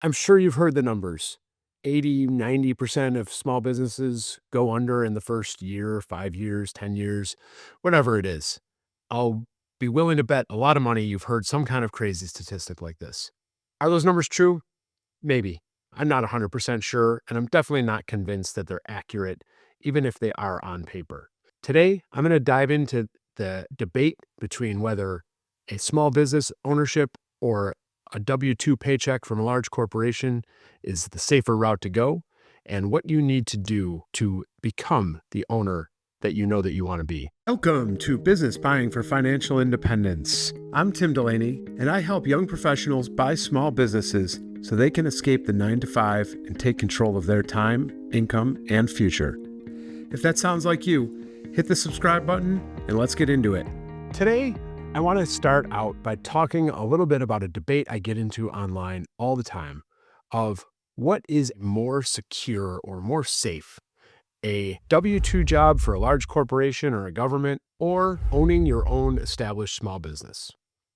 I'm sure you've heard the numbers. 80, 90% of small businesses go under in the first year, 5 years, 10 years, whatever it is. I'll be willing to bet a lot of money you've heard some kind of crazy statistic like this. Are those numbers true? Maybe. I'm not 100% sure, and I'm definitely not convinced that they're accurate, even if they are on paper. Today, I'm going to dive into the debate between whether a small business ownership or a W-2 paycheck from a large corporation is the safer route to go, and what you need to do to become the owner that you know that you want to be. Welcome to Business Buying for Financial Independence. I'm Tim Delaney, and I help young professionals buy small businesses so they can escape the 9-to-5 and take control of their time, income, and future. If that sounds like you, hit the subscribe button and let's get into it. Today, I want to start out by talking a little bit about a debate I get into online all the time of what is more secure or more safe, a W-2 job for a large corporation or a government, or owning your own established small business.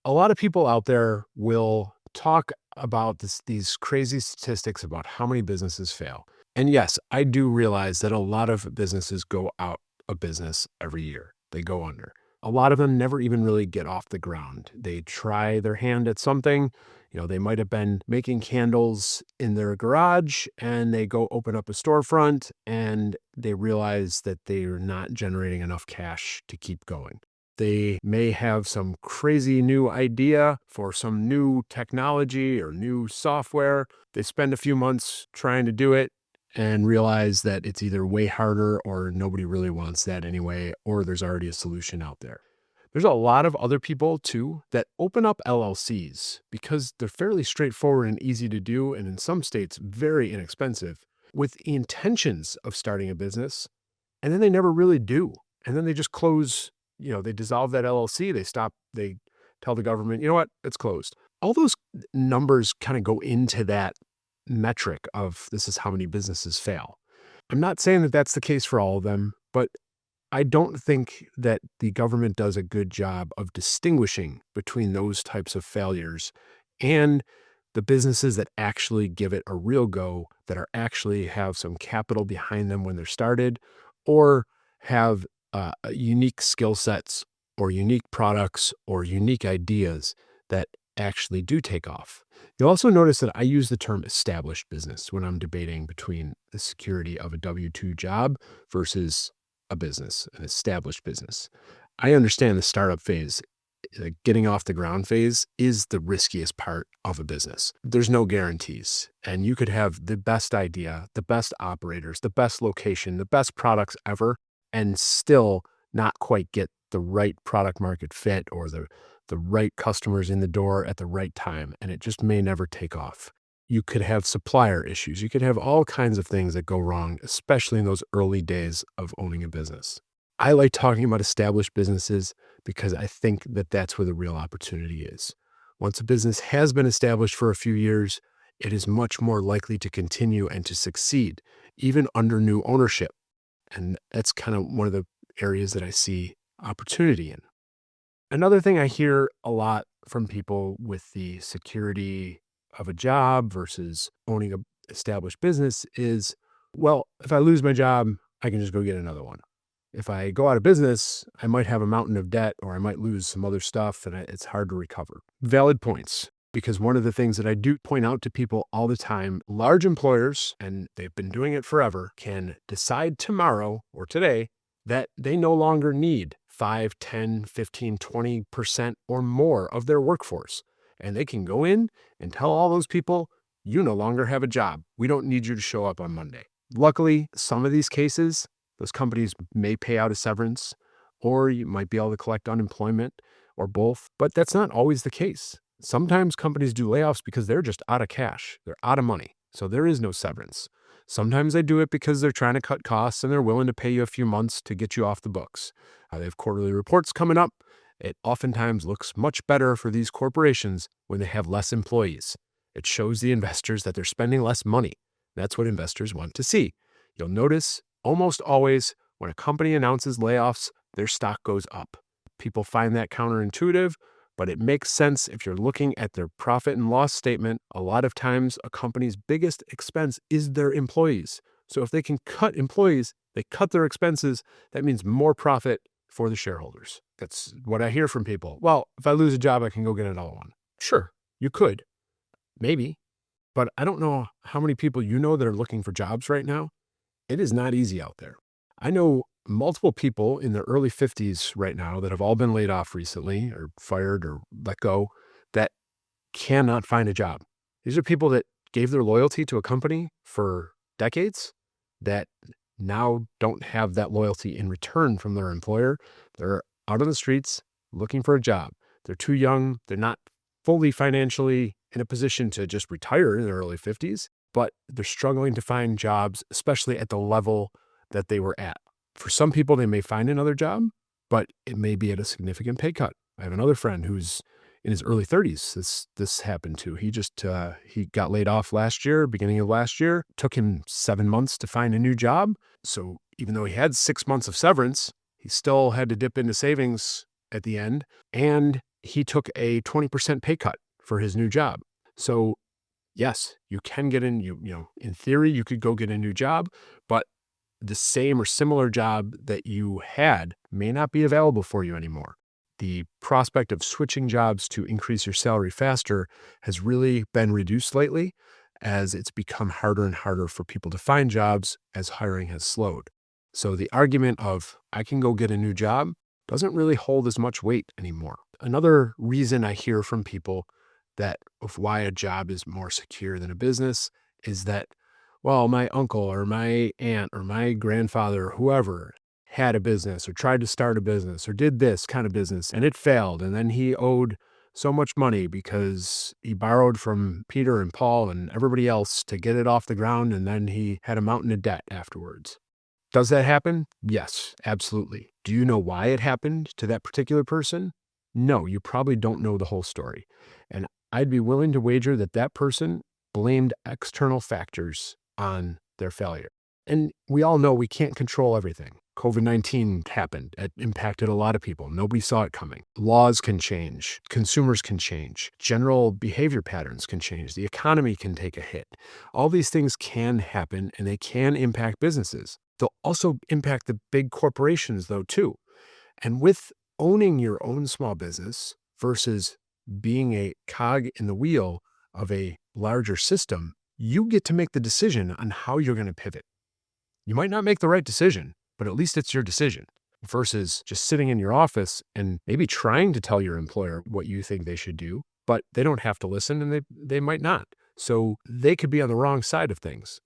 A lot of people out there will talk about these crazy statistics about how many businesses fail. And yes, I do realize that a lot of businesses go out of business every year. They go under. A lot of them never even really get off the ground. They try their hand at something. They might have been making candles in their garage and they go open up a storefront and they realize that they are not generating enough cash to keep going. They may have some crazy new idea for some new technology or new software. They spend a few months trying to do it and realize that it's either way harder or nobody really wants that anyway, or there's already a solution out there. There's a lot of other people too that open up LLCs because they're fairly straightforward and easy to do, and in some states, very inexpensive, with the intentions of starting a business, and then they never really do. And then they just close, they dissolve that LLC, they tell the government, you know what, it's closed. All those numbers kind of go into that metric of this is how many businesses fail. I'm not saying that that's the case for all of them, but I don't think that the government does a good job of distinguishing between those types of failures and the businesses that actually give it a real go, that are actually have some capital behind them when they're started, or have unique skill sets or unique products or unique ideas that actually do take off. You'll also notice that I use the term established business when I'm debating between the security of a W-2 job versus a business, an established business. I understand the startup phase, getting off the ground phase is the riskiest part of a business. There's no guarantees, and you could have the best idea, the best operators, the best location, the best products ever, and still not quite get the right product market fit or the right customers in the door at the right time, and it just may never take off. You could have supplier issues. You could have all kinds of things that go wrong, especially in those early days of owning a business. I like talking about established businesses because I think that that's where the real opportunity is. Once a business has been established for a few years, it is much more likely to continue and to succeed, even under new ownership. And that's kind of one of the areas that I see opportunity in. Another thing I hear a lot from people with the security of a job versus owning an established business is, well, if I lose my job, I can just go get another one. If I go out of business, I might have a mountain of debt or I might lose some other stuff and it's hard to recover. Valid points, because one of the things that I do point out to people all the time, large employers, and they've been doing it forever, can decide tomorrow or today that they no longer need 5, 10, 15, 20% or more of their workforce. And they can go in and tell all those people, you no longer have a job. We don't need you to show up on Monday. Luckily, some of these cases, those companies may pay out a severance, or you might be able to collect unemployment, or both. But that's not always the case. Sometimes companies do layoffs because they're just out of cash. They're out of money. So there is no severance. Sometimes they do it because they're trying to cut costs and they're willing to pay you a few months to get you off the books. They have quarterly reports coming up. It oftentimes looks much better for these corporations when they have less employees. It shows the investors that they're spending less money. That's what investors want to see. You'll notice almost always when a company announces layoffs, their stock goes up. People find that counterintuitive, but it makes sense if you're looking at their profit and loss statement. A lot of times, a company's biggest expense is their employees. So if they can cut employees, they cut their expenses. That means more profit for the shareholders. That's what I hear from people. Well, if I lose a job, I can go get another one. Sure, you could, maybe, but I don't know how many people you know that are looking for jobs right now. It is not easy out there. I know multiple people in their early 50s right now that have all been laid off recently or fired or let go that cannot find a job. These are people that gave their loyalty to a company for decades that now don't have that loyalty in return from their employer. They're out on the streets looking for a job. They're too young. They're not fully financially in a position to just retire in their early 50s, but they're struggling to find jobs, especially at the level that they were at. For some people, they may find another job, but it may be at a significant pay cut. I have another friend who's in his early 30s. This happened to. He got laid off last year, beginning of last year. Took him 7 months to find a new job. So even though he had 6 months of severance, he still had to dip into savings at the end, and he took a 20% pay cut for his new job. So yes, you can get in, in theory, you could go get a new job, but the same or similar job that you had may not be available for you anymore. The prospect of switching jobs to increase your salary faster has really been reduced lately as it's become harder and harder for people to find jobs as hiring has slowed. So the argument of I can go get a new job doesn't really hold as much weight anymore. Another reason I hear from people that of why a job is more secure than a business is that, well, my uncle or my aunt or my grandfather or whoever had a business or tried to start a business or did this kind of business and it failed. And then he owed so much money because he borrowed from Peter and Paul and everybody else to get it off the ground. And then he had a mountain of debt afterwards. Does that happen? Yes, absolutely. Do you know why it happened to that particular person? No, you probably don't know the whole story. And I'd be willing to wager that that person blamed external factors on their failure. And we all know we can't control everything. COVID-19 happened. It impacted a lot of people. Nobody saw it coming. Laws can change. Consumers can change. General behavior patterns can change. The economy can take a hit. All these things can happen and they can impact businesses. They'll also impact the big corporations though too. And with owning your own small business versus being a cog in the wheel of a larger system, you get to make the decision on how you're going to pivot. You might not make the right decision, but at least it's your decision versus just sitting in your office and maybe trying to tell your employer what you think they should do, but they don't have to listen and they might not. So they could be on the wrong side of things.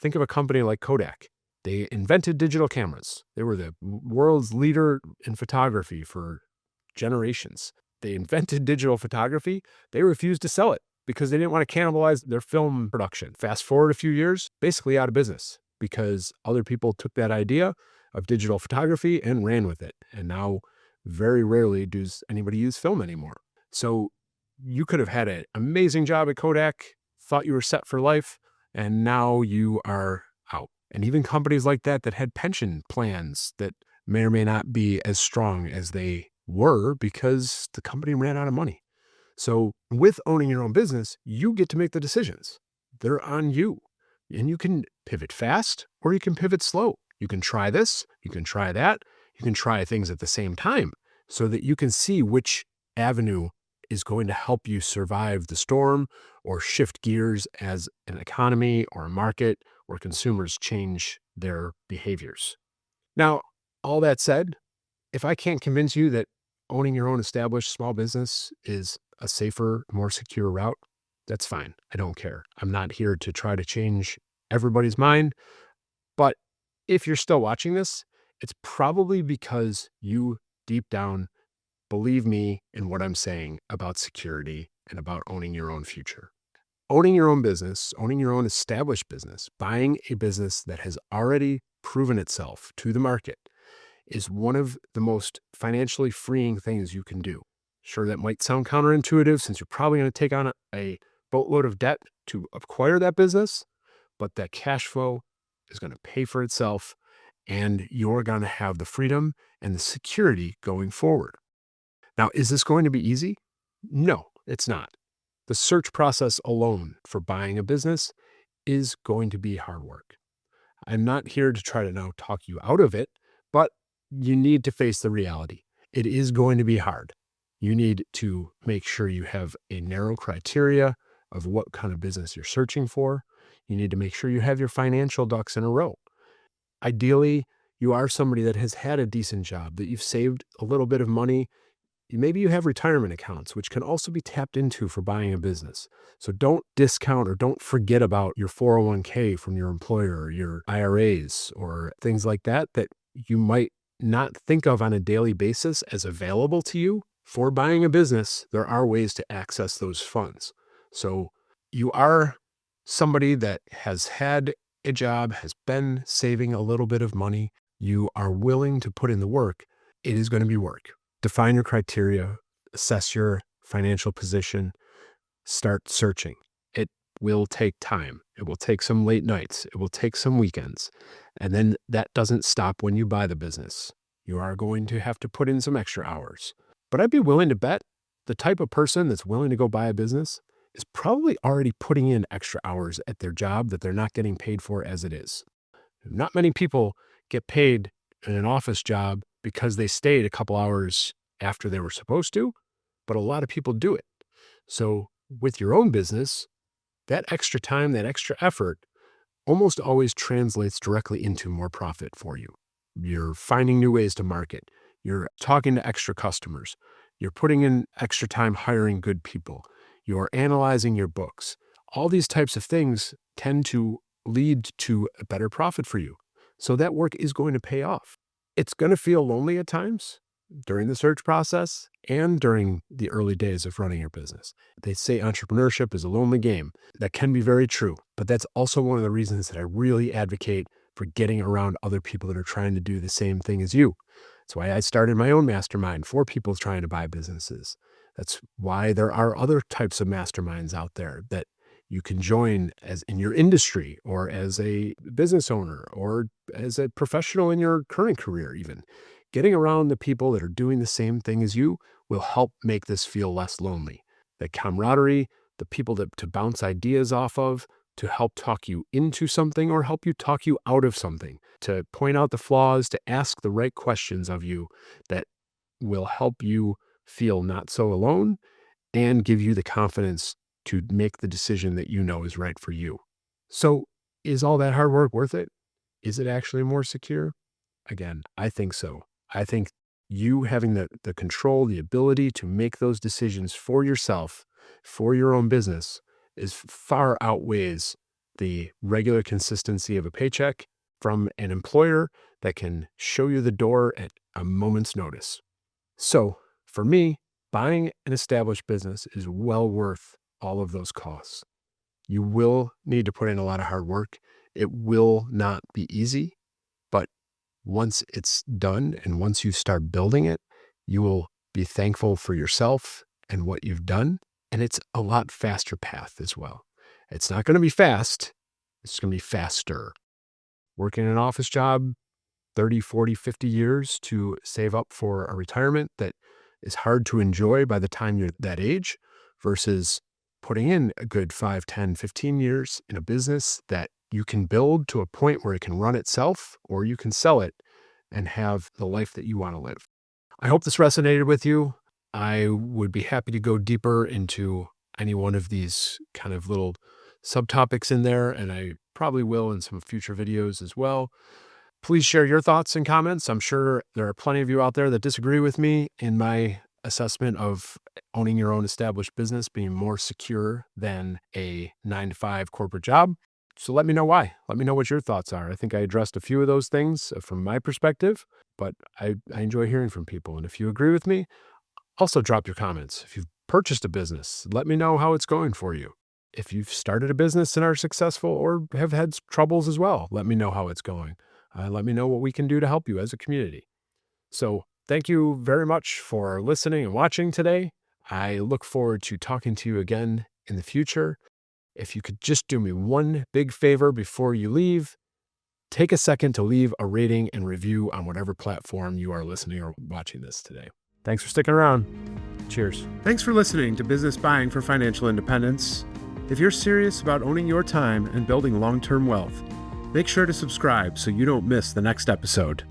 Think of a company like Kodak. They invented digital cameras. They were the world's leader in photography for generations. They invented digital photography. They refused to sell it because they didn't want to cannibalize their film production. Fast forward a few years, basically out of business because other people took that idea of digital photography and ran with it. And now very rarely does anybody use film anymore. So you could have had an amazing job at Kodak, thought you were set for life, and now you are out. And even companies like that had pension plans that may or may not be as strong as they were because the company ran out of money. So with owning your own business, you get to make the decisions. They're on you. And you can pivot fast or you can pivot slow. You can try this, you can try that, you can try things at the same time so that you can see which avenue is going to help you survive the storm or shift gears as an economy or a market or consumers change their behaviors. Now, all that said, if I can't convince you that owning your own established small business is a safer, more secure route, that's fine. I don't care. I'm not here to try to change everybody's mind. But if you're still watching this, it's probably because you deep down believe me in what I'm saying about security and about owning your own future. Owning your own business, owning your own established business, buying a business that has already proven itself to the market is one of the most financially freeing things you can do. Sure, that might sound counterintuitive since you're probably going to take on a boatload of debt to acquire that business, but that cash flow is going to pay for itself and you're going to have the freedom and the security going forward. Now, is this going to be easy? No, it's not. The search process alone for buying a business is going to be hard work. I'm not here to try to now talk you out of it, but you need to face the reality. It is going to be hard. You need to make sure you have a narrow criteria of what kind of business you're searching for. You need to make sure you have your financial ducks in a row. Ideally, you are somebody that has had a decent job, that you've saved a little bit of money. Maybe you have retirement accounts, which can also be tapped into for buying a business. So don't discount or don't forget about your 401k from your employer, or your IRAs, or things like that, that you might not think of on a daily basis as available to you for buying a business. There are ways to access those funds. So you are somebody that has had a job, has been saving a little bit of money. You are willing to put in the work. It is going to be work. Define your criteria, assess your financial position, start searching. It will take time. It will take some late nights. It will take some weekends. And then that doesn't stop when you buy the business. You are going to have to put in some extra hours. But I'd be willing to bet the type of person that's willing to go buy a business is probably already putting in extra hours at their job that they're not getting paid for as it is. Not many people get paid in an office job because they stayed a couple hours after they were supposed to, but a lot of people do it. So with your own business, that extra time, that extra effort almost always translates directly into more profit for you. You're finding new ways to market. You're talking to extra customers. You're putting in extra time hiring good people. You're analyzing your books. All these types of things tend to lead to a better profit for you. So that work is going to pay off. It's going to feel lonely at times during the search process and during the early days of running your business. They say entrepreneurship is a lonely game. That can be very true, but that's also one of the reasons that I really advocate for getting around other people that are trying to do the same thing as you. That's why I started my own mastermind for people trying to buy businesses. That's why there are other types of masterminds out there that you can join as in your industry, or as a business owner, or as a professional in your current career even. Getting around the people that are doing the same thing as you will help make this feel less lonely. The camaraderie, the people to bounce ideas off of, to help talk you into something or help you talk you out of something, to point out the flaws, to ask the right questions of you that will help you feel not so alone and give you the confidence to make the decision that you know is right for you. So, is all that hard work worth it? Is it actually more secure? Again, I think so. I think you having the control, the ability to make those decisions for yourself, for your own business, is far outweighs the regular consistency of a paycheck from an employer that can show you the door at a moment's notice. So, for me, buying an established business is well worth all of those costs. You will need to put in a lot of hard work. It will not be easy, but once it's done and once you start building it, you will be thankful for yourself and what you've done. And it's a lot faster path as well. It's not going to be fast. It's going to be faster. Working an office job 30, 40, 50 years to save up for a retirement that is hard to enjoy by the time you're that age, versus putting in a good 5, 10, 15 years in a business that you can build to a point where it can run itself, or you can sell it and have the life that you want to live. I hope this resonated with you. I would be happy to go deeper into any one of these kind of little subtopics in there, and I probably will in some future videos as well. Please share your thoughts and comments. I'm sure there are plenty of you out there that disagree with me in my assessment of owning your own established business being more secure than a 9-to-5 corporate job. So let me know why. Let me know what your thoughts are. I think I addressed a few of those things from my perspective, but I enjoy hearing from people. And if you agree with me, also drop your comments. If you've purchased a business, let me know how it's going for you. If you've started a business and are successful or have had troubles as well, let me know how it's going. Let me know what we can do to help you as a community. So thank you very much for listening and watching today. I look forward to talking to you again in the future. If you could just do me one big favor before you leave, take a second to leave a rating and review on whatever platform you are listening or watching this today. Thanks for sticking around. Cheers. Thanks for listening to Business Buying for Financial Independence. If you're serious about owning your time and building long-term wealth, make sure to subscribe so you don't miss the next episode.